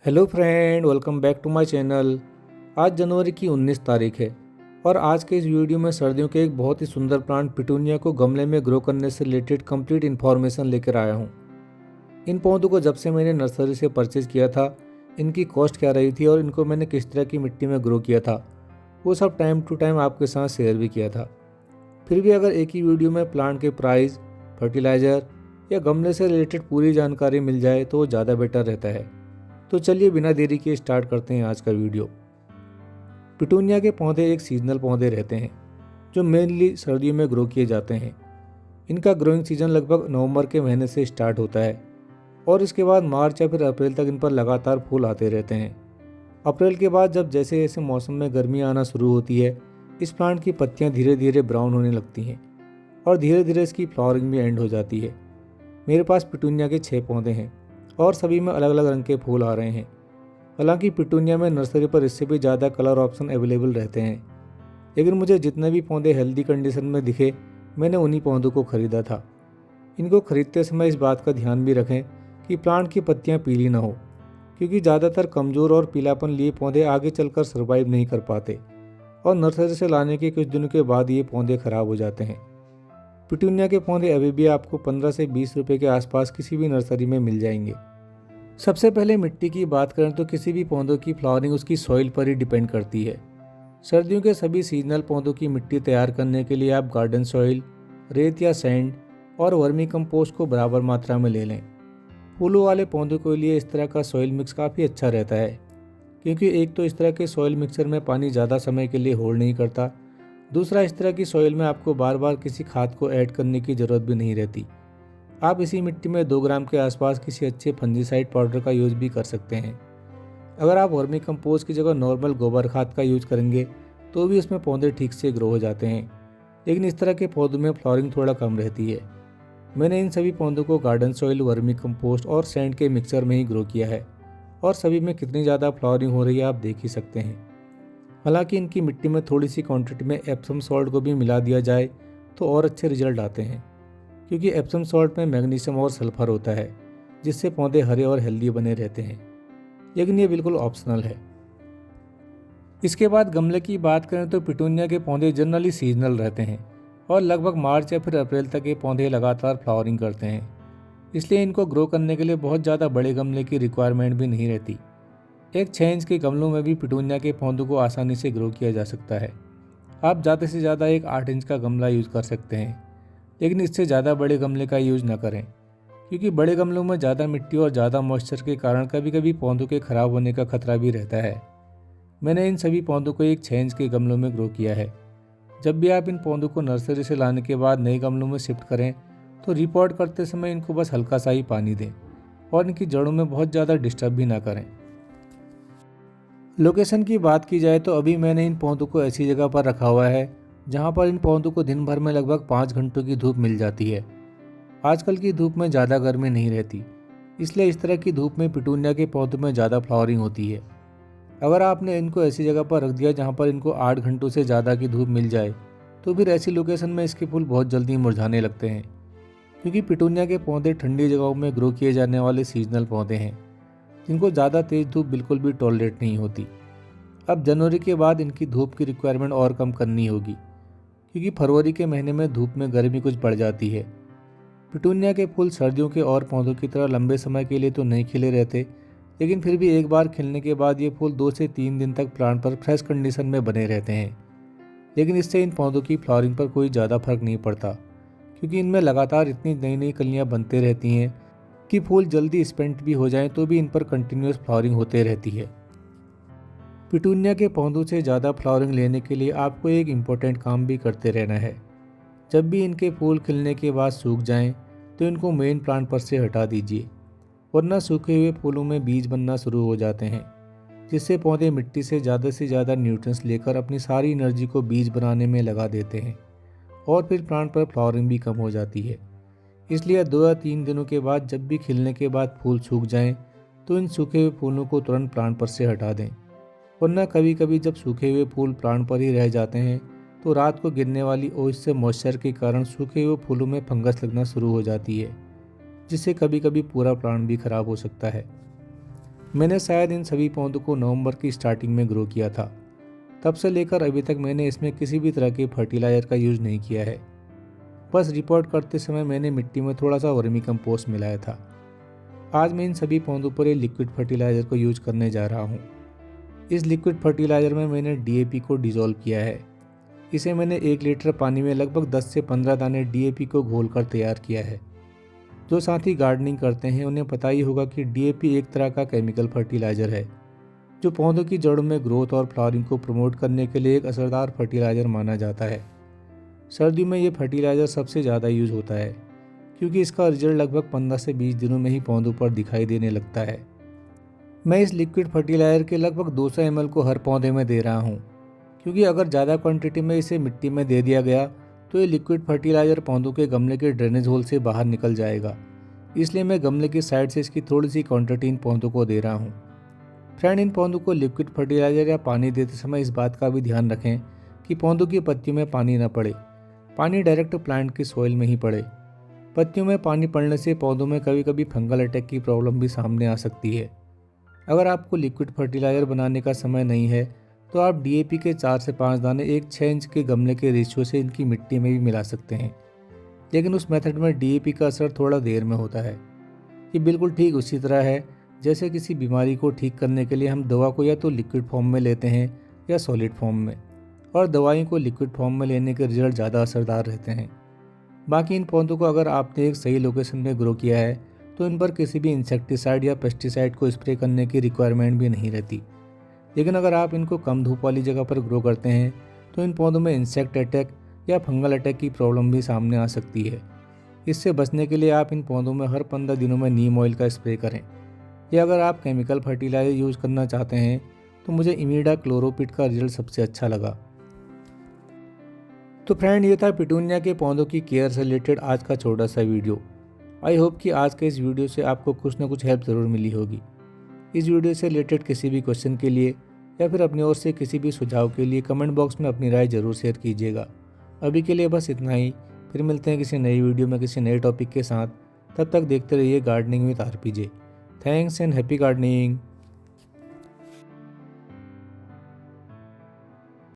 Hello friend, welcome back to my channel. आज जनवरी की 19 तारीख है और आज के इस वीडियो में सर्दियों के एक बहुत ही सुंदर प्लांट पिटूनिया को गमले में ग्रो करने से रिलेटेड कंप्लीट इन्फॉर्मेशन लेकर आया हूँ। इन पौधों को जब से मैंने नर्सरी से परचेज़ किया था, इनकी कॉस्ट क्या रही थी और इनको मैंने किस तरह की मिट्टी में ग्रो किया था, वो सब टाइम टू टाइम आपके साथ शेयर भी किया था। फिर भी अगर एक ही वीडियो में प्लांट के प्राइस, फर्टिलाइज़र या गमले से रिलेटेड पूरी जानकारी मिल जाए तो वो ज़्यादा बेटर रहता है। तो चलिए बिना देरी के स्टार्ट करते हैं आज का वीडियो। पिटूनिया के पौधे एक सीजनल पौधे रहते हैं जो मेनली सर्दियों में ग्रो किए जाते हैं। इनका ग्रोइंग सीजन लगभग नवंबर के महीने से स्टार्ट होता है और इसके बाद मार्च या फिर अप्रैल तक इन पर लगातार फूल आते रहते हैं। अप्रैल के बाद जब जैसे जैसे मौसम में गर्मी आना शुरू होती है, इस प्लांट की पत्तियां धीरे धीरे ब्राउन होने लगती हैं और धीरे धीरे इसकी फ्लावरिंग भी एंड हो जाती है। मेरे पास पिटूनिया के 6 पौधे हैं और सभी में अलग अलग रंग के फूल आ रहे हैं। हालांकि पिटूनिया में नर्सरी पर इससे भी ज़्यादा कलर ऑप्शन अवेलेबल रहते हैं, लेकिन मुझे जितने भी पौधे हेल्दी कंडीशन में दिखे, मैंने उन्हीं पौधों को खरीदा था। इनको खरीदते समय इस बात का ध्यान भी रखें कि प्लांट की पत्तियां पीली ना हो, क्योंकि ज़्यादातर कमज़ोर और पीलापन लिए पौधे आगे चलकर सर्वाइव नहीं कर पाते और नर्सरी से लाने के कुछ दिनों के बाद ये पौधे खराब हो जाते हैं। पिटूनिया के पौधे अभी भी आपको 15 से 20 रुपये के आसपास किसी भी नर्सरी में मिल जाएंगे। सबसे पहले मिट्टी की बात करें तो किसी भी पौधों की फ्लावरिंग उसकी सॉइल पर ही डिपेंड करती है। सर्दियों के सभी सीजनल पौधों की मिट्टी तैयार करने के लिए आप गार्डन सॉइल, रेत या सैंड और वर्मी कंपोस्ट को बराबर मात्रा में ले लें। फूलों वाले पौधों के लिए इस तरह का सॉइल मिक्स काफ़ी अच्छा रहता है, क्योंकि एक तो इस तरह के सॉइल मिक्सर में पानी ज़्यादा समय के लिए होल्ड नहीं करता, दूसरा इस तरह की सॉइल में आपको बार बार किसी खाद को ऐड करने की ज़रूरत भी नहीं रहती। आप इसी मिट्टी में 2 ग्राम के आसपास किसी अच्छे फंजीसाइड पाउडर का यूज़ भी कर सकते हैं। अगर आप वर्मी कंपोस्ट की जगह नॉर्मल गोबर खाद का यूज करेंगे तो भी उसमें पौधे ठीक से ग्रो हो जाते हैं, लेकिन इस तरह के पौधों में फ्लावरिंग थोड़ा कम रहती है। मैंने इन सभी पौधों को गार्डन सॉइल, वर्मी कंपोस्ट और सैंड के मिक्सर में ही ग्रो किया है और सभी में कितनी ज़्यादा फ्लावरिंग हो रही है आप देख ही सकते हैं। हालांकि इनकी मिट्टी में थोड़ी सी क्वांटिटी में एप्सम सॉल्ट को भी मिला दिया जाए तो और अच्छे रिजल्ट आते हैं, क्योंकि एप्सम सॉल्ट में मैग्नीशियम और सल्फर होता है, जिससे पौधे हरे और हेल्दी बने रहते हैं, लेकिन ये बिल्कुल ऑप्शनल है। इसके बाद गमले की बात करें तो पिटूनिया के पौधे जनरली सीजनल रहते हैं और लगभग मार्च या फिर अप्रैल तक ये पौधे लगातार फ्लावरिंग करते हैं, इसलिए इनको ग्रो करने के लिए बहुत ज़्यादा बड़े गमले की रिक्वायरमेंट भी नहीं रहती। एक 6 इंच के गमलों में भी पिटूनिया के पौधों को आसानी से ग्रो किया जा सकता है। आप ज़्यादा से ज़्यादा एक 8 इंच का गमला यूज़ कर सकते हैं, लेकिन इससे ज़्यादा बड़े गमले का यूज़ न करें, क्योंकि बड़े गमलों में ज़्यादा मिट्टी और ज़्यादा मॉइस्चर के कारण कभी कभी पौधों के खराब होने का खतरा भी रहता है। मैंने इन सभी पौधों को एक 6 इंच के गमलों में ग्रो किया है। जब भी आप इन पौधों को नर्सरी से लाने के बाद नए गमलों में शिफ्ट करें तो रिपोर्ट करते समय इनको बस हल्का सा ही पानी दें और इनकी जड़ों में बहुत ज़्यादा डिस्टर्ब भी ना करें। लोकेशन की बात की जाए तो अभी मैंने इन पौधों को ऐसी जगह पर रखा हुआ है जहाँ पर इन पौधों को दिन भर में लगभग 5 घंटों की धूप मिल जाती है। आजकल की धूप में ज़्यादा गर्मी नहीं रहती, इसलिए इस तरह की धूप में पिटूनिया के पौधों में ज़्यादा फ्लावरिंग होती है। अगर आपने इनको ऐसी जगह पर रख दिया जहाँ पर इनको 8 घंटों से ज़्यादा की धूप मिल जाए तो फिर ऐसी लोकेशन में इसके फूल बहुत जल्दी मुरझाने लगते हैं, क्योंकि पिटूनिया के पौधे ठंडी जगहों में ग्रो किए जाने वाले सीजनल पौधे हैं जिनको ज़्यादा तेज़ धूप बिल्कुल भी टॉलरेट नहीं होती। अब जनवरी के बाद इनकी धूप की रिक्वायरमेंट और कम करनी होगी, क्योंकि फरवरी के महीने में धूप में गर्मी कुछ बढ़ जाती है। पिटूनिया के फूल सर्दियों के और पौधों की तरह लंबे समय के लिए तो नहीं खिले रहते, लेकिन फिर भी एक बार खिलने के बाद ये फूल 2 से 3 दिन तक प्लांट पर फ्रेश कंडीशन में बने रहते हैं। लेकिन इससे इन पौधों की फ्लावरिंग पर कोई ज़्यादा फर्क नहीं पड़ता, क्योंकि इनमें लगातार इतनी नई नई कलियाँ बनते रहती हैं कि फूल जल्दी स्पेंट भी हो जाएं तो भी इन पर कंटिन्यूस फ्लावरिंग होते रहती है। पिटूनिया के पौधों से ज़्यादा फ्लावरिंग लेने के लिए आपको एक इम्पोर्टेंट काम भी करते रहना है। जब भी इनके फूल खिलने के बाद सूख जाएं तो इनको मेन प्लांट पर से हटा दीजिए, वरना सूखे हुए फूलों में बीज बनना शुरू हो जाते हैं, जिससे पौधे मिट्टी से ज़्यादा न्यूट्रिएंट्स लेकर अपनी सारी एनर्जी को बीज बनाने में लगा देते हैं और फिर प्लांट पर फ्लावरिंग भी कम हो जाती है। इसलिए 2 या 3 दिनों के बाद जब भी खिलने के बाद फूल सूख जाएं तो इन सूखे हुए फूलों को तुरंत प्लांट पर से हटा दें, वरना कभी कभी जब सूखे हुए फूल प्लांट पर ही रह जाते हैं तो रात को गिरने वाली ओस से मॉइस्चर के कारण सूखे हुए फूलों में फंगस लगना शुरू हो जाती है, जिससे कभी कभी पूरा प्लांट भी खराब हो सकता है। मैंने शायद इन सभी पौधों को नवंबर की स्टार्टिंग में ग्रो किया था। तब से लेकर अभी तक मैंने इसमें किसी भी तरह के फर्टिलाइज़र का यूज़ नहीं किया है। बस रिपोर्ट करते समय मैंने मिट्टी में थोड़ा सा वर्मी कंपोस्ट मिलाया था। आज मैं इन सभी पौधों पर ये लिक्विड फर्टिलाइज़र को यूज करने जा रहा हूँ। इस लिक्विड फर्टिलाइज़र में मैंने डीएपी को डिज़ोल्व किया है। इसे मैंने 1 लीटर पानी में लगभग 10 से 15 दाने डीएपी को घोलकर तैयार किया है। जो साथी गार्डनिंग करते हैं उन्हें पता ही होगा कि डीएपी एक तरह का केमिकल फर्टिलाइज़र है, जो पौधों की जड़ों में ग्रोथ और फ्लावरिंग को प्रमोट करने के लिए एक असरदार फर्टिलाइज़र माना जाता है। सर्दियों में ये फर्टिलाइज़र सबसे ज़्यादा यूज होता है, क्योंकि इसका रिजल्ट लगभग 15 से 20 दिनों में ही पौधों पर दिखाई देने लगता है। मैं इस लिक्विड फर्टिलाइज़र के लगभग 200 ml को हर पौधे में दे रहा हूँ, क्योंकि अगर ज़्यादा क्वांटिटी में इसे मिट्टी में दे दिया गया तो ये लिक्विड फर्टिलाइज़र पौधों के गमले के ड्रेनेज होल से बाहर निकल जाएगा। इसलिए मैं गमले की साइड से इसकी थोड़ी सी क्वांटिटी इन पौधों को दे रहा हूँ। फ्रेंड, इन पौधों को लिक्विड फर्टिलाइज़र या पानी देते समय इस बात का भी ध्यान रखें कि पौधों की पत्तियों में पानी न पड़े। पानी डायरेक्ट प्लांट की सॉइल में ही पड़े। पत्तियों में पानी पड़ने से पौधों में कभी कभी फंगल अटैक की प्रॉब्लम भी सामने आ सकती है। अगर आपको लिक्विड फर्टिलाइज़र बनाने का समय नहीं है तो आप डीएपी के 4 से 5 दाने एक 6 इंच के गमले के रेशियो से इनकी मिट्टी में भी मिला सकते हैं, लेकिन उस मेथड में डीएपी का असर थोड़ा देर में होता है। ये बिल्कुल ठीक उसी तरह है जैसे किसी बीमारी को ठीक करने के लिए हम दवा को या तो लिक्विड फॉर्म में लेते हैं या सॉलिड फॉर्म में, और दवाई को लिक्विड फॉर्म में लेने के रिजल्ट ज़्यादा असरदार रहते हैं। बाकी इन पौधों को अगर आपने एक सही लोकेशन में ग्रो किया है तो इन पर किसी भी इंसेक्टिसाइड या पेस्टिसाइड को स्प्रे करने की रिक्वायरमेंट भी नहीं रहती। लेकिन अगर आप इनको कम धूप वाली जगह पर ग्रो करते हैं तो इन पौधों में इंसेक्ट अटैक या फंगल अटैक की प्रॉब्लम भी सामने आ सकती है। इससे बचने के लिए आप इन पौधों में हर 15 दिनों में नीम ऑयल का स्प्रे करें, या अगर आप केमिकल फर्टिलाइजर यूज़ करना चाहते हैं तो मुझे इमीडा क्लोरोपिट का रिजल्ट सबसे अच्छा लगा। तो फ्रेंड, ये था पिटूनिया के पौधों की केयर से रिलेटेड आज का छोटा सा वीडियो। आई होप कि आज के इस वीडियो से आपको कुछ ना कुछ हेल्प ज़रूर मिली होगी। इस वीडियो से रिलेटेड किसी भी क्वेश्चन के लिए या फिर अपनी ओर से किसी भी सुझाव के लिए कमेंट बॉक्स में अपनी राय ज़रूर शेयर कीजिएगा। अभी के लिए बस इतना ही। फिर मिलते हैं किसी नई वीडियो में किसी नए टॉपिक के साथ। तब तक देखते रहिए gardening with RPJ. Thanks and happy gardening.